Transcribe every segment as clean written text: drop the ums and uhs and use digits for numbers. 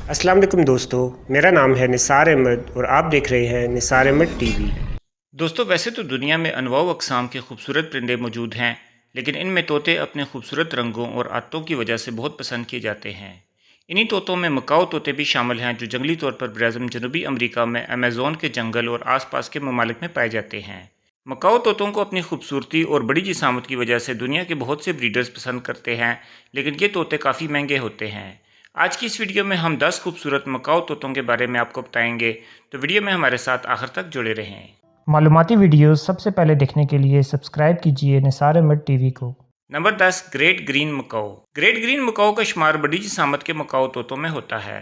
अस्सलाम वालेकुम दोस्तों, मेरा नाम है निसार अहमद और आप देख रहे हैं निसार अहमद टीवी। दोस्तों, वैसे तो दुनिया में अनवाع अक़साम के खूबसूरत परिंदे मौजूद हैं, लेकिन इनमें तोते अपने खूबसूरत रंगों और आदतों की वजह से बहुत पसंद किए जाते हैं। इन्हीं तोतों में मकाऊ तोते भी शामिल हैं, जो जंगली तौर पर ब्राज़ील जनूबी अमेरिका में अमेज़न के जंगल और आसपास के ममालिक में पाए जाते हैं। मकाऊ तोतों को अपनी खूबसूरती और बड़ी जिसामत की वजह से दुनिया के बहुत से ब्रीडर्स पसंद करते हैं, लेकिन ये तोते काफ़ी महंगे होते हैं। आज की इस वीडियो में हम 10 खूबसूरत मकाऊ तोतों के बारे में आपको बताएंगे, तो वीडियो में हमारे साथ आखिर तक जुड़े रहें। मालूमाती वीडियोस सबसे पहले देखने के लिए सब्सक्राइब कीजिए निसार अहमद टीवी को। Number 10, great green Macau. Great green Macau का शुमार बड़ी जिसामत के मकाऊ तोतों में होता है।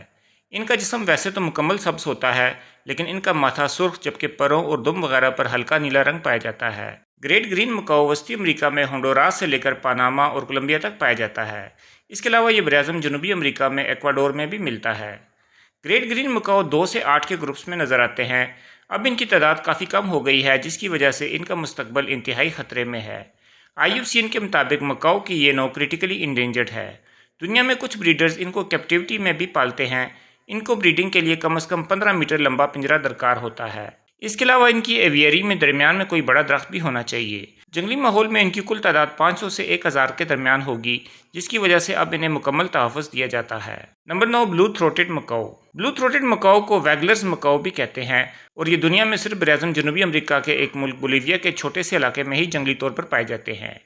इनका जिस्म वैसे तो मुकम्मल सब्ज होता है, लेकिन इनका माथा सुर्ख जबकि परों और दुम वगैरह पर हल्का नीला रंग पाया जाता है। ग्रेट ग्रीन मकाऊ वस्ती अमेरिका में होंडुरास से लेकर पनामा और कोलंबिया तक पाया जाता है। इसके अलावा ये ब्राज़ील जनूबी अमेरिका में एक्वाडोर में भी मिलता है। ग्रेट ग्रीन मकाऊ 2 से 8 के ग्रुप्स में नज़र आते हैं। अब इनकी तादाद काफ़ी कम हो गई है, जिसकी वजह से इनका मुस्तकबिल इंतहाई ख़तरे में है। IUCN के मुताबिक मकाऊ की ये नौ क्रिटिकली इंडेंजर्ड है। दुनिया में कुछ ब्रीडर्स इनको कैप्टिविटी में भी पालते हैं। इनको ब्रीडिंग के लिए कम से कम 15 मीटर लंबा पिंजरा दरकार होता है। इसके अलावा इनकी एवियरी में दरमियान में कोई बड़ा दरख्त भी होना चाहिए। जंगली माहौल में इनकी कुल तादाद 500 से 1000 के दरमियान होगी, जिसकी वजह से अब इन्हें मुकम्मल तहफ़्फ़ुज़ दिया जाता है। Number 9, blue throated Macau. Blue throated Macau को वैगलर्स मकाऊ भी कहते हैं और ये दुनिया में सिर्फ ब्राज़ील जनूबी अमेरिका के एक मुल्क बोलीविया के छोटे से इलाके में ही जंगली तौर पर पाए जाते हैं।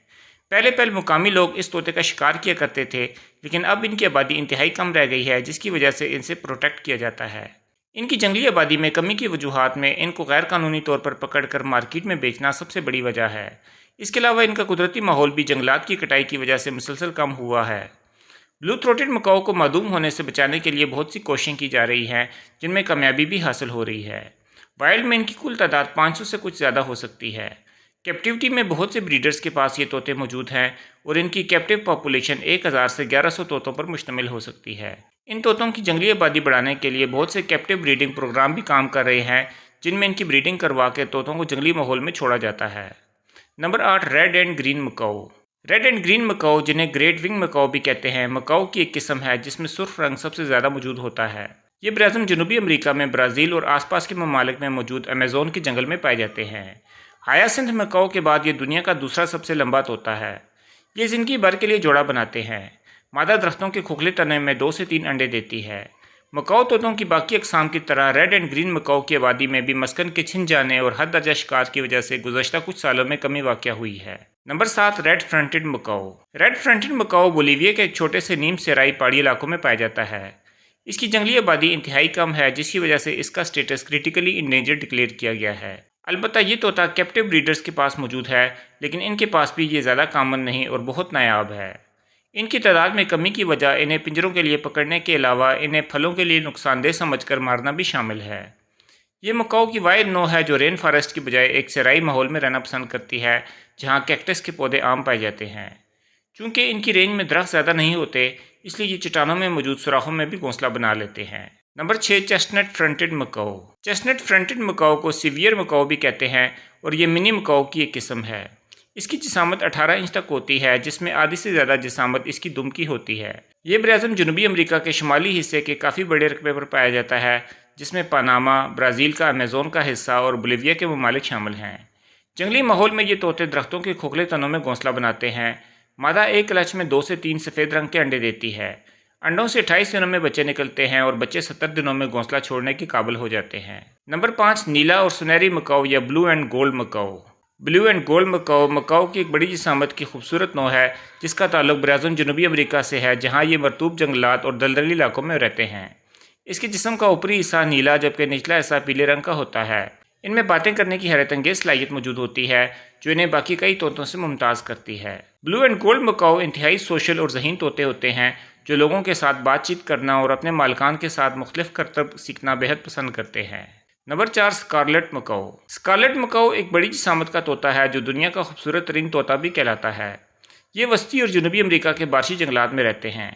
पहले मुकामी लोग इस तोते का शिकार किया करते थे, लेकिन अब इनकी आबादी इंतहाई कम रह गई है, जिसकी वजह से इनसे प्रोटेक्ट किया जाता है। इनकी जंगली आबादी में कमी की वजूहात में इनको गैर कानूनी तौर पर पकड़कर मार्केट में बेचना सबसे बड़ी वजह है। इसके अलावा इनका कुदरती माहौल भी जंगलात की कटाई की वजह से मुसलसल कम हुआ है। ब्लू थ्रोटेड मकाऊ को मादूम होने से बचाने के लिए बहुत सी कोशिशें की जा रही हैं, जिनमें कामयाबी भी हासिल हो रही है। वाइल्ड में इनकी कुल तादाद 500 से कुछ ज़्यादा हो सकती है। कैप्टिविटी में बहुत से ब्रीडर्स के पास ये तोते मौजूद हैं और इनकी कैप्टिव पॉपुलेशन 1000 से 1100 तोतों पर मुश्तमिल हो सकती है। इन तोतों की जंगली आबादी बढ़ाने के लिए बहुत से कैप्टिव ब्रीडिंग प्रोग्राम भी काम कर रहे हैं, जिनमें इनकी ब्रीडिंग करवा के तोतों को जंगली माहौल में छोड़ा जाता है। Number 8, red and green Macau. Red and green Macau, जिन्हें ग्रेट विंग मकाऊ भी कहते हैं, मकाऊ की एक किस्म है जिसमें सुर्ख रंग सबसे ज़्यादा मौजूद होता है। ये ब्राज़ील जनूबी अमेरिका में ब्राज़ील और आसपास के ममालिक में मौजूद अमेज़न के जंगल में पाए जाते हैं। हायासिंथ मकाऊ के बाद ये दुनिया का दूसरा सबसे लंबा तोता है। ये ज़िंदगी भर के लिए जोड़ा बनाते हैं। मादा दरख्तों के खोखले तने में 2 से 3 अंडे देती है। मकाऊ तोतों की बाकी अक़साम की तरह रेड एंड ग्रीन मकाऊ की आबादी में भी मस्कन के छिन जाने और हद दर्जा शिकार की वजह से गुज़श्ता कुछ सालों में कमी वाक़या हुई है। Number 7, red fronted Macau. Red fronted Macau Bolivia के एक छोटे से नीम सेराई पहाड़ी इलाकों में पाया जाता है। इसकी जंगली आबादी इंतहाई कम है, जिसकी वजह से इसका स्टेटस क्रिटिकली इंडेंजर्ड डिक्लेयर किया गया है। अलबत्ता ये तोता कैप्टिव ब्रीडर्स के पास मौजूद है, लेकिन इनके पास भी ये ज़्यादा कामन नहीं और बहुत नायाब है। इनकी तादाद में कमी की वजह इन्हें पिंजरों के लिए पकड़ने के अलावा इन्हें फलों के लिए नुकसानदेह समझकर मारना भी शामिल है। ये मकाऊ की वाहिद नौ है जो रेन फॉरेस्ट की बजाय एक सराई माहौल में रहना पसंद करती है, जहाँ कैक्टस के पौधे आम पाए जाते हैं। चूँकि इनकी रेंज में दरख्त ज़्यादा नहीं होते, इसलिए ये चट्टानों में मौजूद सुराखों में भी घोंसला बना लेते हैं। Number 6, chestnut fronted Macau. Chestnut fronted Macau को सीवियर मकाऊ भी कहते हैं और ये मिनी मकाऊ की एक किस्म है। इसकी जिसामत 18 इंच तक होती है, जिसमें आधी से ज़्यादा जिसामत इसकी दुम की होती है। ये ब्राज़ील जनूबी अमेरिका के शुमाली हिस्से के काफ़ी बड़े रकबे पर पाया जाता है, जिसमें पनामा, ब्राज़ील का अमेज़न का हिस्सा और बोलीविया के ममालिक शामिल हैं। जंगली माहौल में ये तोते दरख्तों के खोखले तनों में घोंसला बनाते हैं। मादा एक क्लच में 2 से 3 सफ़ेद रंग के अंडे देती है। अंडों से 28 दिनों में बच्चे निकलते हैं और बच्चे 70 दिनों में घोंसला छोड़ने के काबिल हो जाते हैं। नंबर 5, नीला और सुनहरी मकाऊ या blue and gold Macau. Blue and gold Macau Macau की एक बड़ी जिसामत की खूबसूरत नौ है, जिसका ताल्लुक ब्राज़ील जनूबी अमेरिका से है, जहाँ ये मरतूब जंगलात और दलदली इलाकों में रहते हैं। इसके जिस्म का ऊपरी हिस्सा नीला जबकि निचला हिस्सा पीले रंग का होता है। इनमें बातें करने की हैरत अंगेज सलाहियत मौजूद होती है, जो इन्हें बाकी कई तोतों से मुमताज़ करती है। ब्लू एंड गोल्ड मकाऊ इंतहाई सोशल और ज़हीन तोते होते हैं, जो लोगों के साथ बातचीत करना और अपने मालिकान के साथ मुख्तलिफ करतब सीखना बेहद पसंद करते हैं। Number 4, scarlet macaw. Scarlet macaw एक बड़ी जिसामत का तोता है, जो दुनिया का खूबसूरत तरीन तोता भी कहलाता है। ये वस्ती और जनूबी अमेरिका के बारिशी जंगलात में रहते हैं।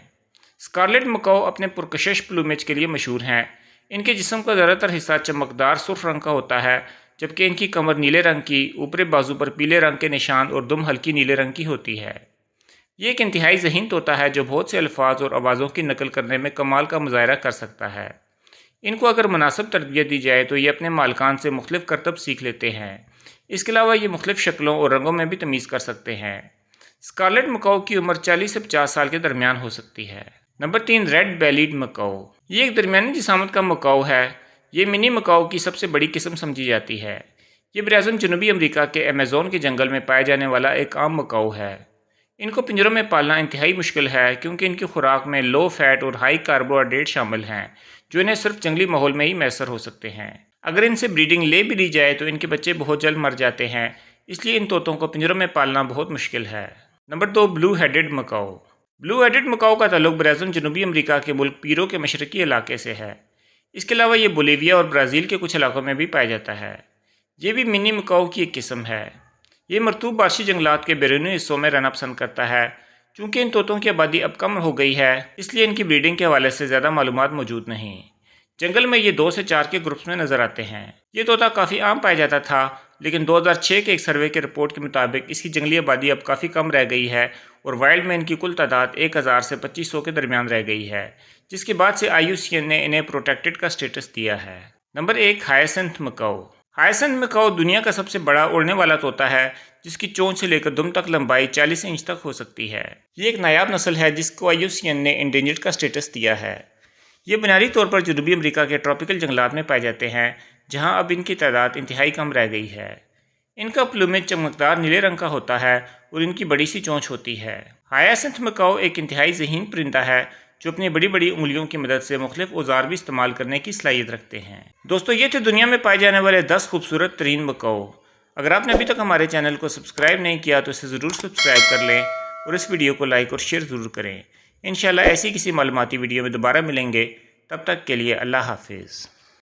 स्कारलेट मकाऊ अपने पुरकशिश प्लूमेज के लिए मशहूर हैं। इनके जिस्म का ज़्यादातर हिस्सा चमकदार सुर्ख रंग का होता है, जबकि इनकी कमर नीले रंग की, ऊपरी बाजू पर पीले रंग के निशान और दुम हल्की नीले रंग की होती है। یہ ایک انتہائی ذہین طوطا ہے جو بہت سے الفاظ اور آوازوں کی نقل کرنے میں کمال کا مظاہرہ کر سکتا ہے۔ ان کو اگر مناسب تربیت دی جائے تو یہ اپنے مالکان سے مختلف کرتب سیکھ لیتے ہیں۔ اس کے علاوہ یہ مختلف شکلوں اور رنگوں میں بھی تمیز کر سکتے ہیں۔ اسکارلیٹ مکاؤ کی عمر 40 سے 50 سال کے درمیان ہو سکتی ہے۔ Number 3، red bellied macaw. یہ ایک درمیانی جسامت کا مکاؤ ہے۔ یہ منی مکاؤ کی سب سے بڑی قسم سمجھی جاتی ہے۔ یہ براعظم جنوبی امریکہ کے ایمیزون کے جنگل میں پائے جانے والا ایک عام مکاؤ ہے۔ ان کو پنجروں میں پالنا انتہائی مشکل ہے کیونکہ ان کی خوراک میں لو فیٹ اور ہائی کاربوہائیڈریٹ شامل ہیں جو انہیں صرف جنگلی ماحول میں ہی میسر ہو سکتے ہیں۔ اگر ان سے بریڈنگ لے بھی لی جائے تو ان کے بچے بہت جلد مر جاتے ہیں، اس لیے ان طوطوں کو پنجروں میں پالنا بہت مشکل ہے۔ نمبر 2، بلو ہیڈڈ مکاؤ۔ بلو ہیڈڈ مکاؤ کا تعلق براعظم جنوبی امریکہ کے ملک پیرو کے مشرقی علاقے سے ہے۔ اس کے علاوہ یہ بولیویا اور برازیل کے کچھ علاقوں میں بھی پایا جاتا ہے۔ یہ بھی منی مکاؤ کی ایک قسم ہے۔ یہ مرطوب بارشی جنگلات کے بیرونی حصوں میں رہنا پسند کرتا ہے۔ چونکہ ان طوطوں کی آبادی اب کم ہو گئی ہے، اس لیے ان کی بریڈنگ کے حوالے سے زیادہ معلومات موجود نہیں۔ جنگل میں یہ 2 سے 4 کے گروپس میں نظر آتے ہیں۔ یہ طوطا کافی عام پایا جاتا تھا، لیکن 2006 کے ایک سروے کے رپورٹ کے مطابق اس کی جنگلی آبادی اب کافی کم رہ گئی ہے اور وائلڈ میں ان کی کل تعداد 1000 سے 2500 کے درمیان رہ گئی ہے، جس کے بعد سے IUCN نے انہیں پروٹیکٹڈ کا سٹیٹس دیا ہے۔ Number 1، hyacinth macaw. Hyacinth macaw دنیا کا سب سے بڑا اڑنے والا طوطا ہے جس کی چونچ سے لے کر دم تک لمبائی 40 انچ تک ہو سکتی ہے۔ یہ ایک نایاب نسل ہے جس کو IUCN نے انڈینجرڈ کا سٹیٹس دیا ہے۔ یہ بنیادی طور پر جنوبی امریکہ کے ٹراپیکل جنگلات میں پائے جاتے ہیں جہاں اب ان کی تعداد انتہائی کم رہ گئی ہے۔ ان کا پلومیج چمکدار نیلے رنگ کا ہوتا ہے اور ان کی بڑی سی چونچ ہوتی ہے۔ ہائسنتھ مکاؤ ایک انتہائی ذہین پرندہ ہے جو اپنی بڑی بڑی انگلیوں کی مدد سے مختلف اوزار بھی استعمال کرنے کی صلاحیت رکھتے ہیں۔ دوستو، یہ تھے دنیا میں پائے جانے والے 10 خوبصورت ترین مکاؤ۔ اگر آپ نے ابھی تک ہمارے چینل کو سبسکرائب نہیں کیا تو اسے ضرور سبسکرائب کر لیں اور اس ویڈیو کو لائک اور شیئر ضرور کریں۔ انشاءاللہ ایسی کسی معلوماتی ویڈیو میں دوبارہ ملیں گے، تب تک کے لیے اللہ حافظ۔